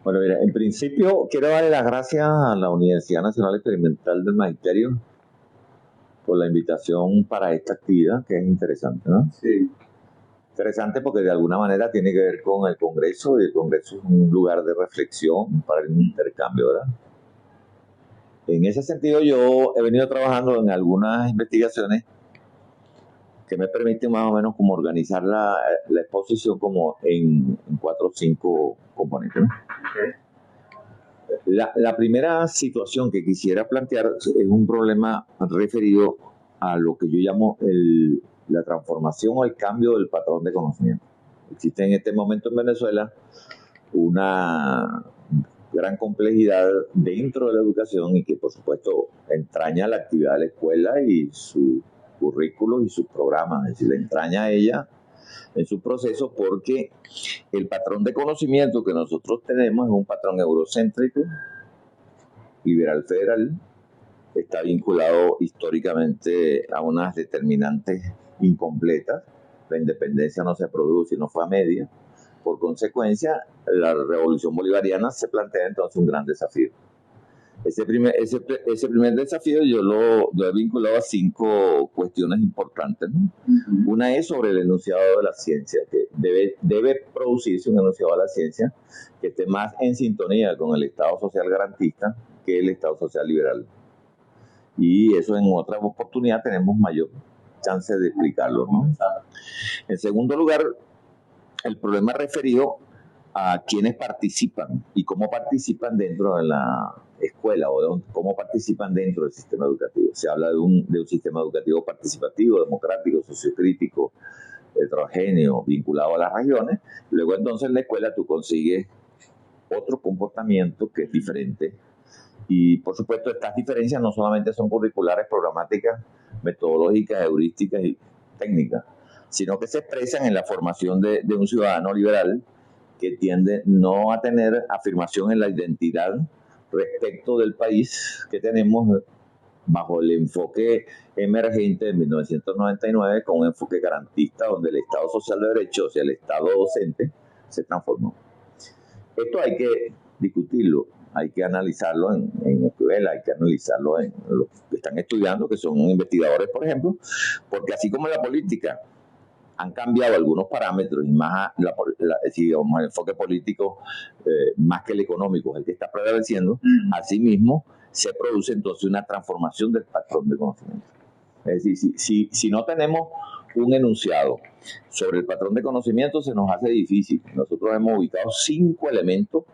Bueno, mira, en principio quiero darle las gracias a la Universidad Nacional Experimental del Magisterio por la invitación para esta actividad, que es interesante, ¿no? Sí. Interesante porque de alguna manera tiene que ver con el Congreso, y el Congreso es un lugar de reflexión para el intercambio, ¿verdad? En ese sentido, yo he venido trabajando en algunas investigaciones que me permiten más o menos como organizar la exposición como en 4 o 5 componentes, ¿no? Okay. La primera situación que quisiera plantear es un problema referido a lo que yo llamo la transformación o el cambio del patrón de conocimiento. Existe en este momento en Venezuela una gran complejidad dentro de la educación y que por supuesto entraña la actividad de la escuela y su currículo y sus programas, es decir, la entraña a ella en su proceso, porque el patrón de conocimiento que nosotros tenemos es un patrón eurocéntrico, liberal federal, está vinculado históricamente a unas determinantes incompletas. La independencia no se produce y no fue a media. Por consecuencia, la revolución bolivariana se plantea entonces un gran desafío. Ese primer desafío yo lo he vinculado a 5 cuestiones importantes, ¿no? Uh-huh. Una es sobre el enunciado de la ciencia, que debe producirse un enunciado de la ciencia que esté más en sintonía con el Estado social garantista que el Estado social liberal. Y eso en otra oportunidad tenemos mayor chance de explicarlo, ¿no? En segundo lugar, el problema referido a quienes participan y cómo participan dentro de la escuela o cómo participan dentro del sistema educativo. Se habla de un sistema educativo participativo, democrático, sociocrítico, heterogéneo, vinculado a las regiones. Luego entonces en la escuela tú consigues otro comportamiento que es diferente. Y por supuesto estas diferencias no solamente son curriculares, programáticas, metodológicas, heurísticas y técnicas, sino que se expresan en la formación de un ciudadano liberal que tiende no a tener afirmación en la identidad respecto del país que tenemos bajo el enfoque emergente de 1999 con un enfoque garantista donde el Estado social de derecho, o sea, el Estado docente, se transformó. Esto hay que discutirlo, hay que analizarlo en escuela, hay que analizarlo en los que están estudiando, que son investigadores, por ejemplo, porque así como en la política han cambiado algunos parámetros y más digamos, el enfoque político más que el económico es el que está prevaleciendo, asimismo se produce entonces una transformación del patrón de conocimiento. Es decir, si no tenemos un enunciado sobre el patrón de conocimiento, se nos hace difícil. Nosotros hemos ubicado 5 elementos,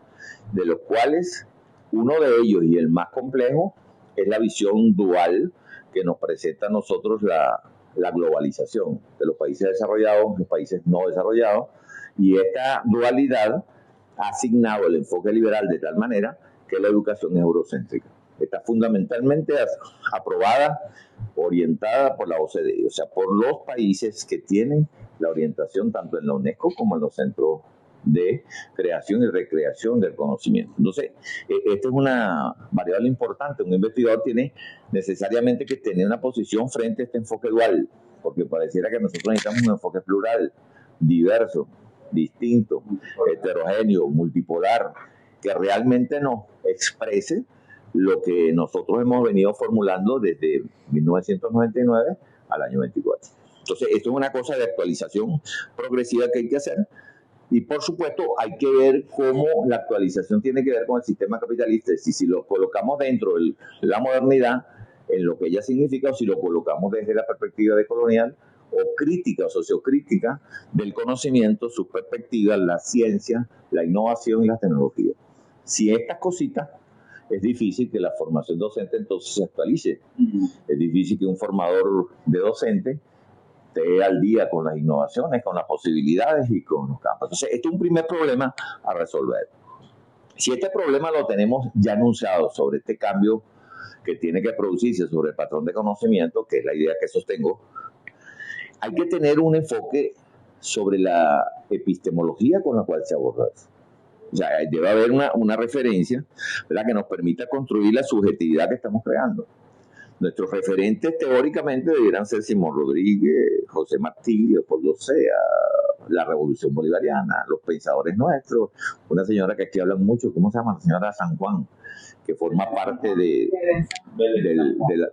de los cuales uno de ellos y el más complejo es la visión dual que nos presenta a nosotros la globalización de los países desarrollados, los países no desarrollados, y esta dualidad ha asignado el enfoque liberal de tal manera que la educación es eurocéntrica. Está fundamentalmente aprobada, orientada por la OCDE, o sea, por los países que tienen la orientación tanto en la UNESCO como en los centros de creación y recreación del conocimiento. Entonces, esta es una variable importante. Un investigador tiene necesariamente que tener una posición frente a este enfoque dual, porque pareciera que nosotros necesitamos un enfoque plural, diverso, distinto, heterogéneo, multipolar, que realmente nos exprese lo que nosotros hemos venido formulando desde 1999 al año 24. Entonces, esto es una cosa de actualización progresiva que hay que hacer. Y por supuesto hay que ver cómo la actualización tiene que ver con el sistema capitalista, y si lo colocamos dentro de la modernidad, en lo que ella significa, o si lo colocamos desde la perspectiva de colonial o crítica o sociocrítica del conocimiento, sus perspectivas, la ciencia, la innovación y las tecnologías. Si estas cositas, es difícil que la formación docente entonces se actualice. Es difícil que un formador de docente esté al día con las innovaciones, con las posibilidades y con los campos. Entonces, este es un primer problema a resolver. Si este problema lo tenemos ya anunciado sobre este cambio que tiene que producirse sobre el patrón de conocimiento, que es la idea que sostengo, hay que tener un enfoque sobre la epistemología con la cual se aborda eso. O sea, debe haber una referencia, ¿verdad?, que nos permita construir la subjetividad que estamos creando. Nuestros referentes teóricamente debieran ser Simón Rodríguez, José Martí, Leopoldo Sea, la revolución bolivariana, los pensadores nuestros, una señora que aquí hablan mucho, ¿cómo se llama? La señora San Juan, que forma parte de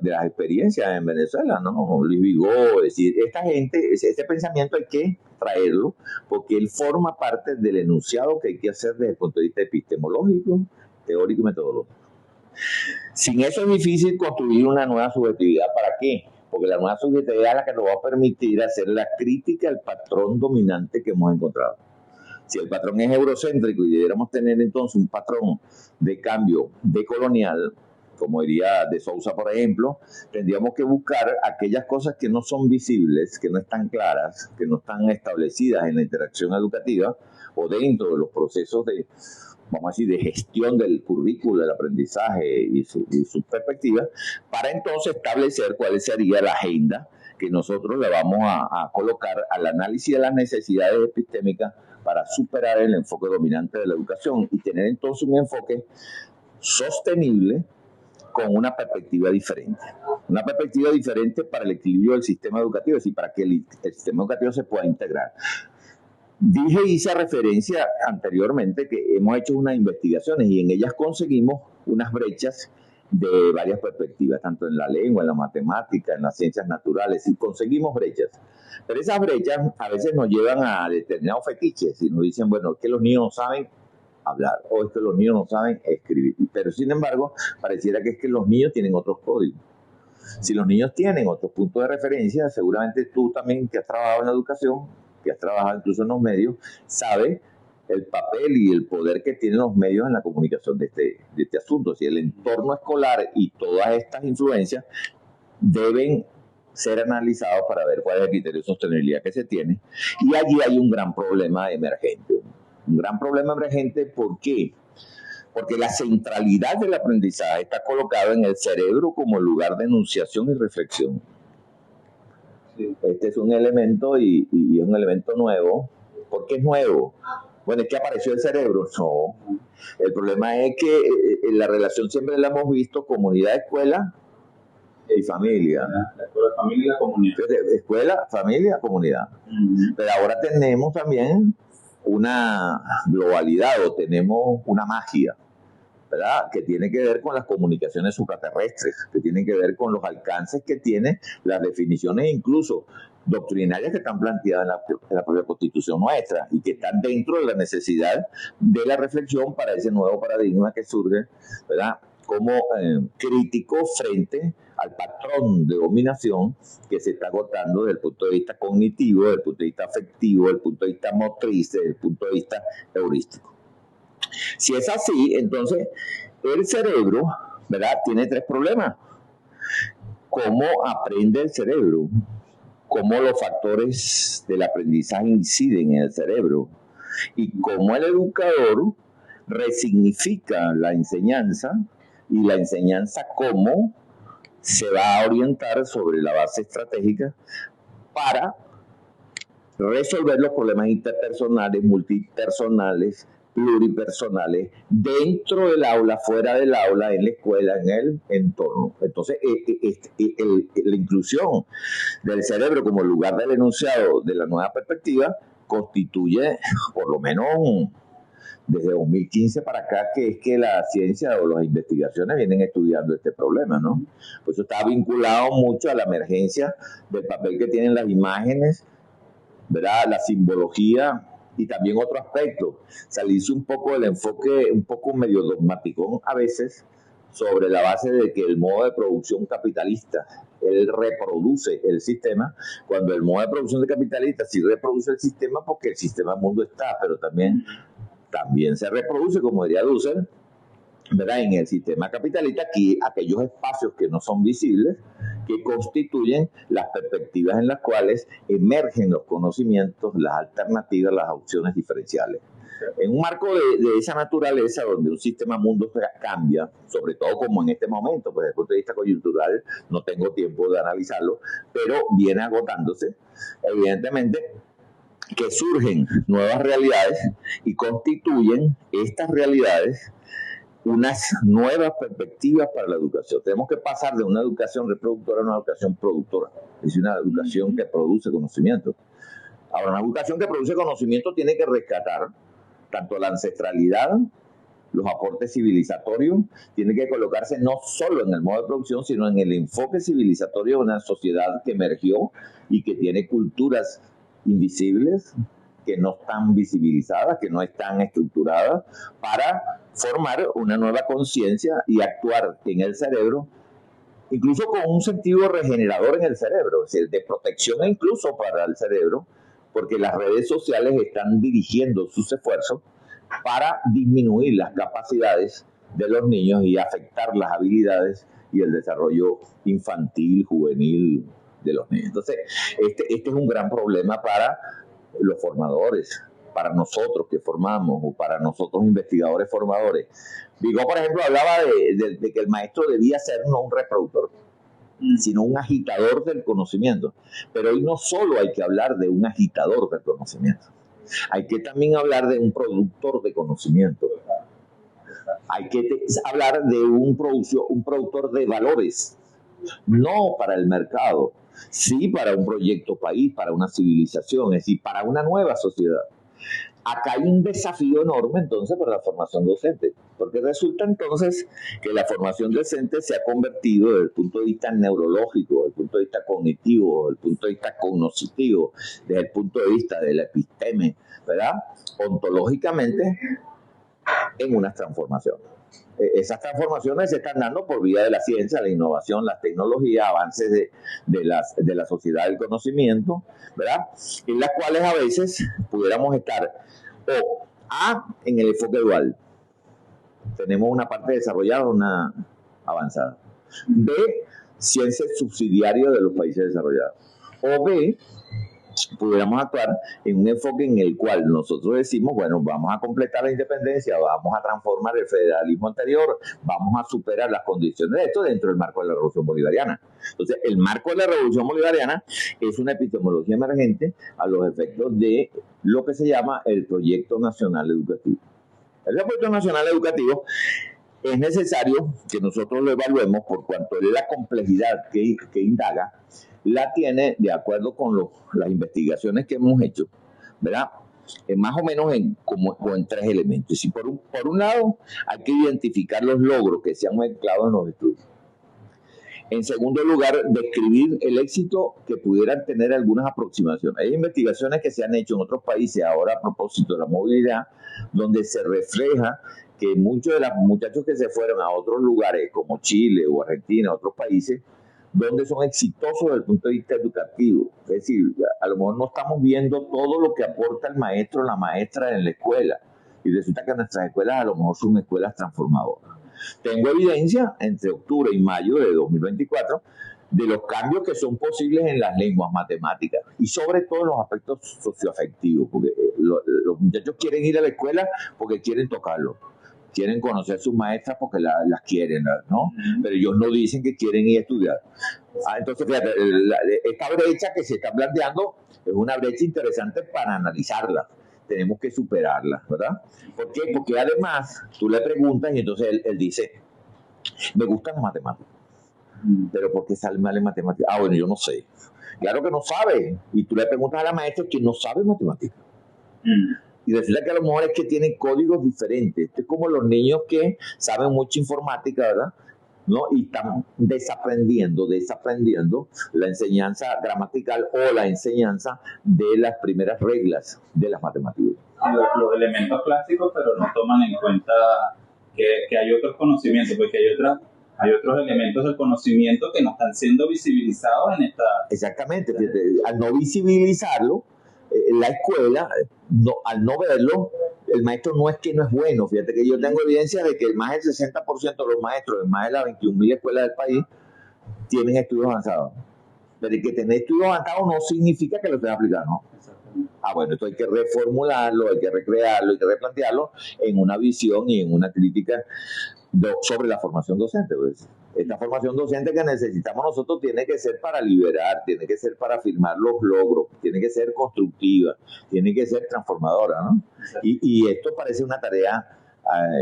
las experiencias en Venezuela, ¿no? Luis Vigó, es decir, esta gente, ese pensamiento hay que traerlo porque él forma parte del enunciado que hay que hacer desde el punto de vista epistemológico, teórico y metodológico. Sin eso es difícil construir una nueva subjetividad. ¿Para qué? Porque la nueva subjetividad es la que nos va a permitir hacer la crítica al patrón dominante que hemos encontrado. Si el patrón es eurocéntrico y debiéramos tener entonces un patrón de cambio decolonial, como diría de Sousa, por ejemplo, tendríamos que buscar aquellas cosas que no son visibles, que no están claras, que no están establecidas en la interacción educativa o dentro de los procesos de, vamos a decir, de gestión del currículo, del aprendizaje y sus perspectivas, para entonces establecer cuál sería la agenda que nosotros le vamos a colocar al análisis de las necesidades epistémicas para superar el enfoque dominante de la educación y tener entonces un enfoque sostenible con una perspectiva diferente. Una perspectiva diferente para el equilibrio del sistema educativo, es decir, para que el sistema educativo se pueda integrar. Hice referencia anteriormente que hemos hecho unas investigaciones y en ellas conseguimos unas brechas de varias perspectivas, tanto en la lengua, en la matemática, en las ciencias naturales, y conseguimos brechas. Pero esas brechas a veces nos llevan a determinados fetiches y nos dicen, bueno, es que los niños no saben hablar o es que los niños no saben escribir. Pero sin embargo, pareciera que es que los niños tienen otros códigos. Si los niños tienen otros puntos de referencia, seguramente tú también que has trabajado en la educación, que has trabajado incluso en los medios, sabes el papel y el poder que tienen los medios en la comunicación de este asunto. Si el entorno escolar y todas estas influencias deben ser analizados para ver cuál es el criterio de sostenibilidad que se tiene. Y allí hay un gran problema emergente. Un gran problema emergente, ¿por qué? Porque la centralidad del aprendizaje está colocada en el cerebro como lugar de enunciación y reflexión. Sí. Este es un elemento y es un elemento nuevo. ¿Por qué es nuevo? Bueno, es que apareció el cerebro. No. El problema es que en la relación siempre la hemos visto comunidad, escuela y familia. La escuela, familia y la comunidad. Escuela, familia, comunidad. Pero ahora tenemos también una globalidad o tenemos una magia, ¿verdad? Que tiene que ver con las comunicaciones supraterrestres, que tiene que ver con los alcances que tienen las definiciones incluso doctrinarias que están planteadas en la propia Constitución nuestra y que están dentro de la necesidad de la reflexión para ese nuevo paradigma que surge, ¿verdad? Como crítico frente al patrón de dominación que se está agotando desde el punto de vista cognitivo, desde el punto de vista afectivo, desde el punto de vista motriz, desde el punto de vista heurístico. Si es así, entonces el cerebro, ¿verdad?, tiene tres problemas. ¿Cómo aprende el cerebro? ¿Cómo los factores del aprendizaje inciden en el cerebro? Y cómo el educador resignifica la enseñanza y la enseñanza cómo se va a orientar sobre la base estratégica para resolver los problemas interpersonales, multipersonales, pluripersonales, dentro del aula, fuera del aula, en la escuela, en el entorno. Entonces, la inclusión del cerebro como lugar del enunciado de la nueva perspectiva constituye, por lo menos desde 2015 para acá, que es que la ciencia o las investigaciones vienen estudiando este problema, ¿no? Pues eso está vinculado mucho a la emergencia del papel que tienen las imágenes, ¿verdad?, la simbología y también otro aspecto, salirse un poco del enfoque un poco medio dogmático a veces sobre la base de que el modo de producción capitalista, él reproduce el sistema, cuando el modo de producción de capitalista sí reproduce el sistema porque el sistema mundo está, pero también se reproduce, como diría Dussel, ¿verdad?, en el sistema capitalista, aquí aquellos espacios que no son visibles, que constituyen las perspectivas en las cuales emergen los conocimientos, las alternativas, las opciones diferenciales. En un marco de esa naturaleza, donde un sistema mundo cambia, sobre todo como en este momento, pues desde el punto de vista coyuntural no tengo tiempo de analizarlo, pero viene agotándose, evidentemente, que surgen nuevas realidades y constituyen estas realidades unas nuevas perspectivas para la educación. Tenemos que pasar de una educación reproductora a una educación productora, es decir, una educación que produce conocimiento. Ahora, una educación que produce conocimiento tiene que rescatar tanto la ancestralidad, los aportes civilizatorios, tiene que colocarse no solo en el modo de producción, sino en el enfoque civilizatorio de una sociedad que emergió y que tiene culturas invisibles, que no están visibilizadas, que no están estructuradas, para formar una nueva conciencia y actuar en el cerebro, incluso con un sentido regenerador en el cerebro, es decir, de protección incluso para el cerebro, porque las redes sociales están dirigiendo sus esfuerzos para disminuir las capacidades de los niños y afectar las habilidades y el desarrollo infantil, juvenil de los niños. Entonces, este es un gran problema para los formadores, para nosotros que formamos o para nosotros investigadores formadores. Vigo, por ejemplo, hablaba de que el maestro debía ser no un reproductor, sino un agitador del conocimiento. Pero hoy no solo hay que hablar de un agitador del conocimiento, hay que también hablar de un productor de conocimiento. Hay que hablar de un productor de valores, no para el mercado, sí para un proyecto país, para una civilización, es decir, para una nueva sociedad. Acá hay un desafío enorme entonces para la formación docente, porque resulta entonces que la formación docente se ha convertido desde el punto de vista neurológico, desde el punto de vista cognitivo, desde el punto de vista cognoscitivo, desde el punto de vista de la episteme, ¿verdad? Ontológicamente, en unas transformaciones. Esas transformaciones se están dando por vía de la ciencia, la innovación, las tecnologías, avances de la sociedad del conocimiento, ¿verdad? En las cuales a veces pudiéramos estar o A, en el enfoque dual. Tenemos una parte desarrollada, una avanzada. B, ciencia subsidiaria de los países desarrollados. O B, pudiéramos actuar en un enfoque en el cual nosotros decimos, bueno, vamos a completar la independencia, vamos a transformar el federalismo anterior, vamos a superar las condiciones de esto dentro del marco de la Revolución Bolivariana. Entonces, el marco de la Revolución Bolivariana es una epistemología emergente a los efectos de lo que se llama el Proyecto Nacional Educativo. El Proyecto Nacional Educativo es necesario que nosotros lo evaluemos por cuanto de la complejidad que indaga, la tiene de acuerdo con las investigaciones que hemos hecho, ¿verdad? Más o menos como en tres elementos. Y por un lado, hay que identificar los logros que se han mezclado en los estudios. En segundo lugar, describir el éxito que pudieran tener algunas aproximaciones. Hay investigaciones que se han hecho en otros países ahora a propósito de la movilidad, donde se refleja que muchos de los muchachos que se fueron a otros lugares como Chile o Argentina, otros países, donde son exitosos desde el punto de vista educativo. Es decir, a lo mejor no estamos viendo todo lo que aporta el maestro o la maestra en la escuela. Y resulta que nuestras escuelas a lo mejor son escuelas transformadoras. Tengo evidencia entre octubre y mayo de 2024 de los cambios que son posibles en las lenguas matemáticas y sobre todo en los aspectos socioafectivos, porque los muchachos quieren ir a la escuela porque quieren tocarlo. Quieren conocer a sus maestras porque las quieren, ¿no? Pero ellos no dicen que quieren ir a estudiar. Entonces, fíjate, esta brecha que se está planteando es una brecha interesante para analizarla. Tenemos que superarla, ¿verdad? ¿Por qué? Porque además tú le preguntas y entonces él dice, me gustan las matemáticas. Pero ¿por qué sale mal en matemáticas? Ah, bueno, yo no sé. Claro que no sabe. Y tú le preguntas a la maestra que no sabe matemáticas. Y resulta que a lo mejor es que tienen códigos diferentes. Esto es como los niños que saben mucha informática, ¿verdad? ¿No? Y están desaprendiendo la enseñanza gramatical o la enseñanza de las primeras reglas de las matemáticas. Los elementos clásicos, pero no toman en cuenta que hay otros conocimientos, porque hay otros elementos del conocimiento que no están siendo visibilizados en esta... Exactamente, al no visibilizarlo, la escuela, al no verlo, el maestro no es que no es bueno. Fíjate que yo tengo evidencia de que más del 60% de los maestros en más de las 21.000 escuelas del país tienen estudios avanzados. Pero el que tener estudios avanzados no significa que lo estén aplicando, ¿no? Ah, bueno, esto hay que reformularlo, hay que recrearlo, hay que replantearlo en una visión y en una crítica sobre la formación docente. Pues. Esta formación docente que necesitamos nosotros tiene que ser para liberar, tiene que ser para afirmar los logros, tiene que ser constructiva, tiene que ser transformadora, ¿no? Y esto parece una tarea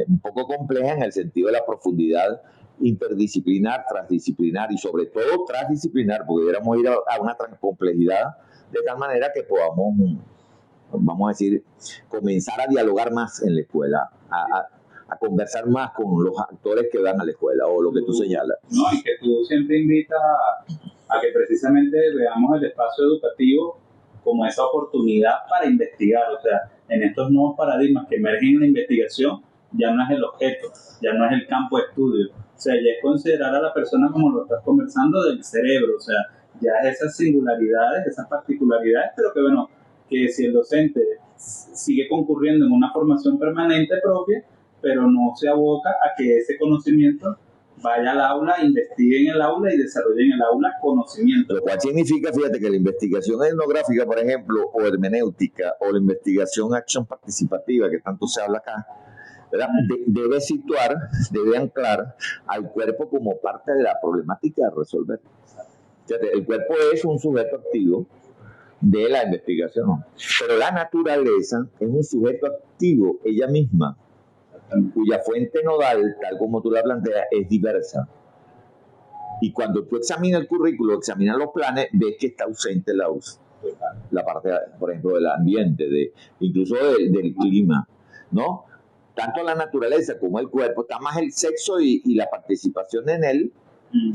un poco compleja en el sentido de la profundidad interdisciplinar, transdisciplinar y sobre todo transdisciplinar, porque deberíamos ir a una complejidad de tal manera que podamos, vamos a decir, comenzar a dialogar más en la escuela, a conversar más con los actores que van a la escuela, o lo que tú señalas. No, y que tú siempre invitas a que precisamente veamos el espacio educativo como esa oportunidad para investigar. O sea, en estos nuevos paradigmas que emergen en la investigación, ya no es el objeto, ya no es el campo de estudio. O sea, ya es considerar a la persona, como lo estás conversando, del cerebro. O sea, ya es esas singularidades, esas particularidades, pero que bueno, que si el docente sigue concurriendo en una formación permanente propia, pero no se aboca a que ese conocimiento vaya al aula, investigue en el aula y desarrolle en el aula conocimiento. Lo cual significa, fíjate, que la investigación etnográfica, por ejemplo, o hermenéutica, o la investigación acción participativa, que tanto se habla acá, ¿verdad? Debe situar, debe anclar al cuerpo como parte de la problemática a resolver. Fíjate, el cuerpo es un sujeto activo de la investigación, pero la naturaleza es un sujeto activo ella misma, cuya fuente nodal, tal como tú la planteas, es diversa. Y cuando tú examinas el currículo, examinas los planes, ves que está ausente la parte, por ejemplo, del ambiente, incluso del clima, ¿no? Tanto la naturaleza como el cuerpo, está más el sexo y la participación en él,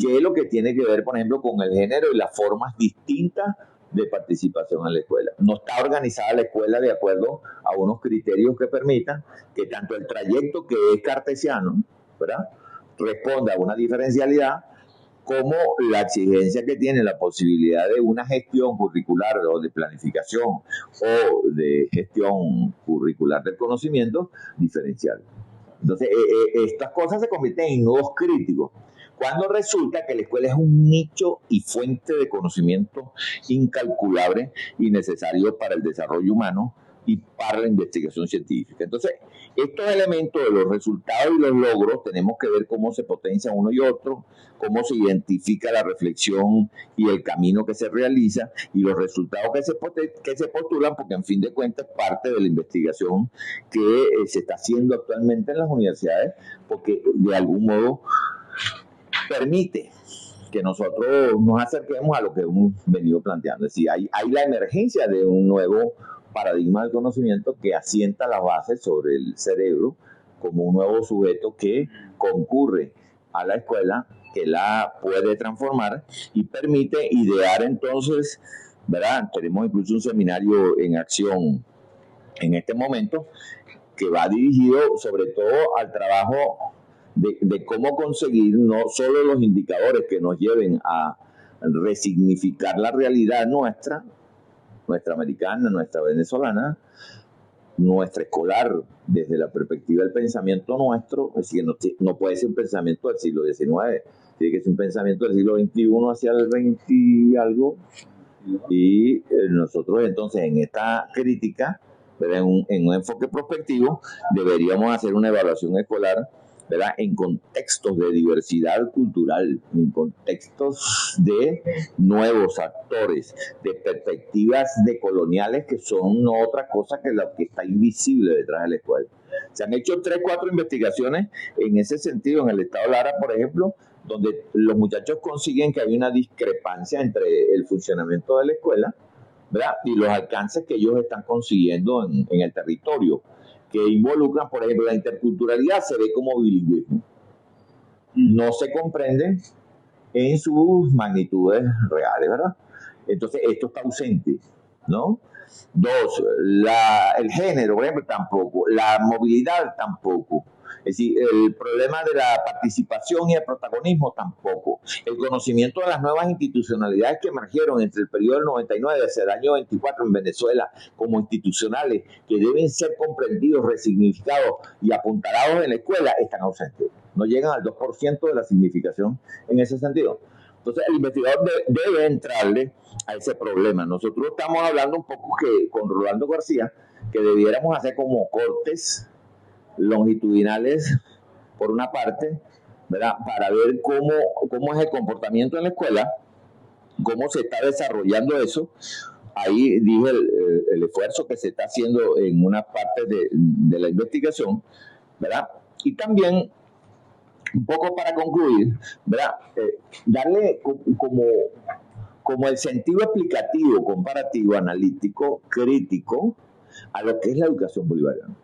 que es lo que tiene que ver, por ejemplo, con el género y las formas distintas de participación en la escuela. No está organizada la escuela de acuerdo a unos criterios que permitan que tanto el trayecto, que es cartesiano, ¿verdad?, responda a una diferencialidad, como la exigencia que tiene la posibilidad de una gestión curricular o de planificación o de gestión curricular del conocimiento diferencial. Entonces, estas cosas se convierten en nudos críticos cuando resulta que la escuela es un nicho y fuente de conocimiento incalculable y necesario para el desarrollo humano y para la investigación científica. Entonces, estos elementos de los resultados y los logros tenemos que ver cómo se potencian uno y otro, cómo se identifica la reflexión y el camino que se realiza y los resultados que se postulan, porque en fin de cuentas parte de la investigación que se está haciendo actualmente en las universidades, porque de algún modo permite que nosotros nos acerquemos a lo que hemos venido planteando. Es decir, hay la emergencia de un nuevo paradigma del conocimiento que asienta las bases sobre el cerebro como un nuevo sujeto que concurre a la escuela, que la puede transformar y permite idear entonces, ¿verdad? Tenemos incluso un seminario en acción en este momento que va dirigido sobre todo al trabajo de cómo conseguir no solo los indicadores que nos lleven a resignificar la realidad nuestra americana, nuestra venezolana, nuestra escolar, desde la perspectiva del pensamiento nuestro, es decir, no puede ser un pensamiento del siglo XIX, tiene que ser un pensamiento del siglo XXI hacia el 20 y algo, y nosotros entonces en esta crítica, en un enfoque prospectivo, deberíamos hacer una evaluación escolar, ¿verdad?, en contextos de diversidad cultural, en contextos de nuevos actores, de perspectivas decoloniales que son no otra cosa que lo que está invisible detrás de la escuela. Se han hecho 3 o 4 investigaciones en ese sentido en el estado Lara, por ejemplo, donde los muchachos consiguen que hay una discrepancia entre el funcionamiento de la escuela, ¿verdad?, y los alcances que ellos están consiguiendo en el territorio, que involucran, por ejemplo, la interculturalidad se ve como bilingüismo. No se comprende en sus magnitudes reales, ¿verdad? Entonces, esto está ausente, ¿no? 2, el género, por ejemplo, tampoco. La movilidad, tampoco. Es decir, el problema de la participación y el protagonismo tampoco. El conocimiento de las nuevas institucionalidades que emergieron entre el periodo del 99 hacia el año 24 en Venezuela como institucionales que deben ser comprendidos, resignificados y apuntalados en la escuela, están ausentes. No llegan al 2% de la significación en ese sentido. Entonces, el investigador debe entrarle a ese problema. Nosotros estamos hablando un poco que con Rolando García, que debiéramos hacer como cortes longitudinales, por una parte, ¿verdad?, para ver cómo es el comportamiento en la escuela, cómo se está desarrollando eso. Ahí dije el esfuerzo que se está haciendo en una parte de la investigación, ¿verdad? Y también, un poco para concluir, ¿verdad?, darle como como el sentido explicativo, comparativo, analítico, crítico a lo que es la educación bolivariana.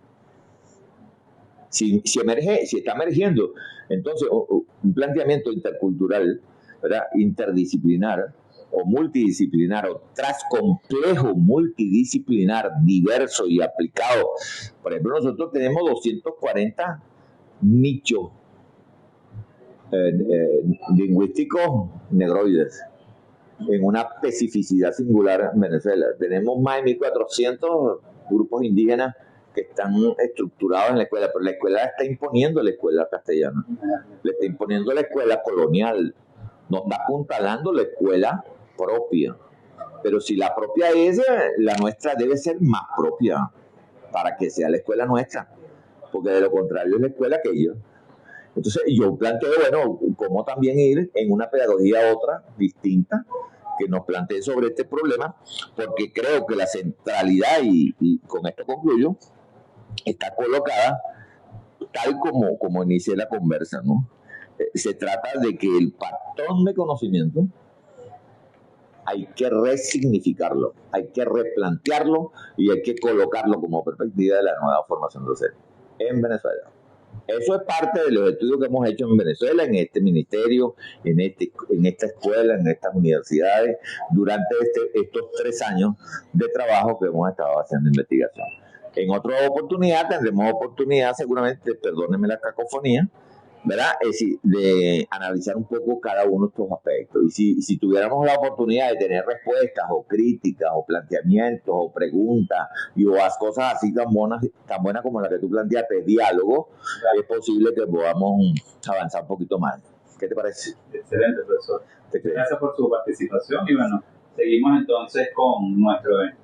Si está emergiendo, entonces, un planteamiento intercultural, ¿verdad?, interdisciplinar o multidisciplinar o transcomplejo multidisciplinar, diverso y aplicado. Por ejemplo, nosotros tenemos 240 nichos lingüísticos negroides en una especificidad singular en Venezuela. Tenemos más de 1.400 grupos indígenas que están estructurados en la escuela, pero la escuela está imponiendo la escuela castellana, le está imponiendo la escuela colonial, no está apuntalando la escuela propia. Pero si la propia es, la nuestra debe ser más propia para que sea la escuela nuestra, porque de lo contrario es la escuela aquella. Entonces yo planteo, bueno, cómo también ir en una pedagogía otra, distinta, que nos plantee sobre este problema, porque creo que la centralidad, y con esto concluyo, está colocada tal como inicié la conversa, ¿no? Se trata de que el patrón de conocimiento hay que resignificarlo, hay que replantearlo y hay que colocarlo como perspectiva de la nueva formación docente en Venezuela. Eso es parte de los estudios que hemos hecho en Venezuela, en este ministerio, en esta escuela, en estas universidades, durante estos 3 años de trabajo que hemos estado haciendo investigación. En otra oportunidad tendremos oportunidad, seguramente, perdónenme la cacofonía, ¿verdad?, es decir, de analizar un poco cada uno de estos aspectos. Y si tuviéramos la oportunidad de tener respuestas o críticas o planteamientos o preguntas o cosas así tan buenas como la que tú planteaste, diálogo, claro, es posible que podamos avanzar un poquito más. ¿Qué te parece? Excelente, profesor. Gracias por su participación y bueno, seguimos entonces con nuestro evento.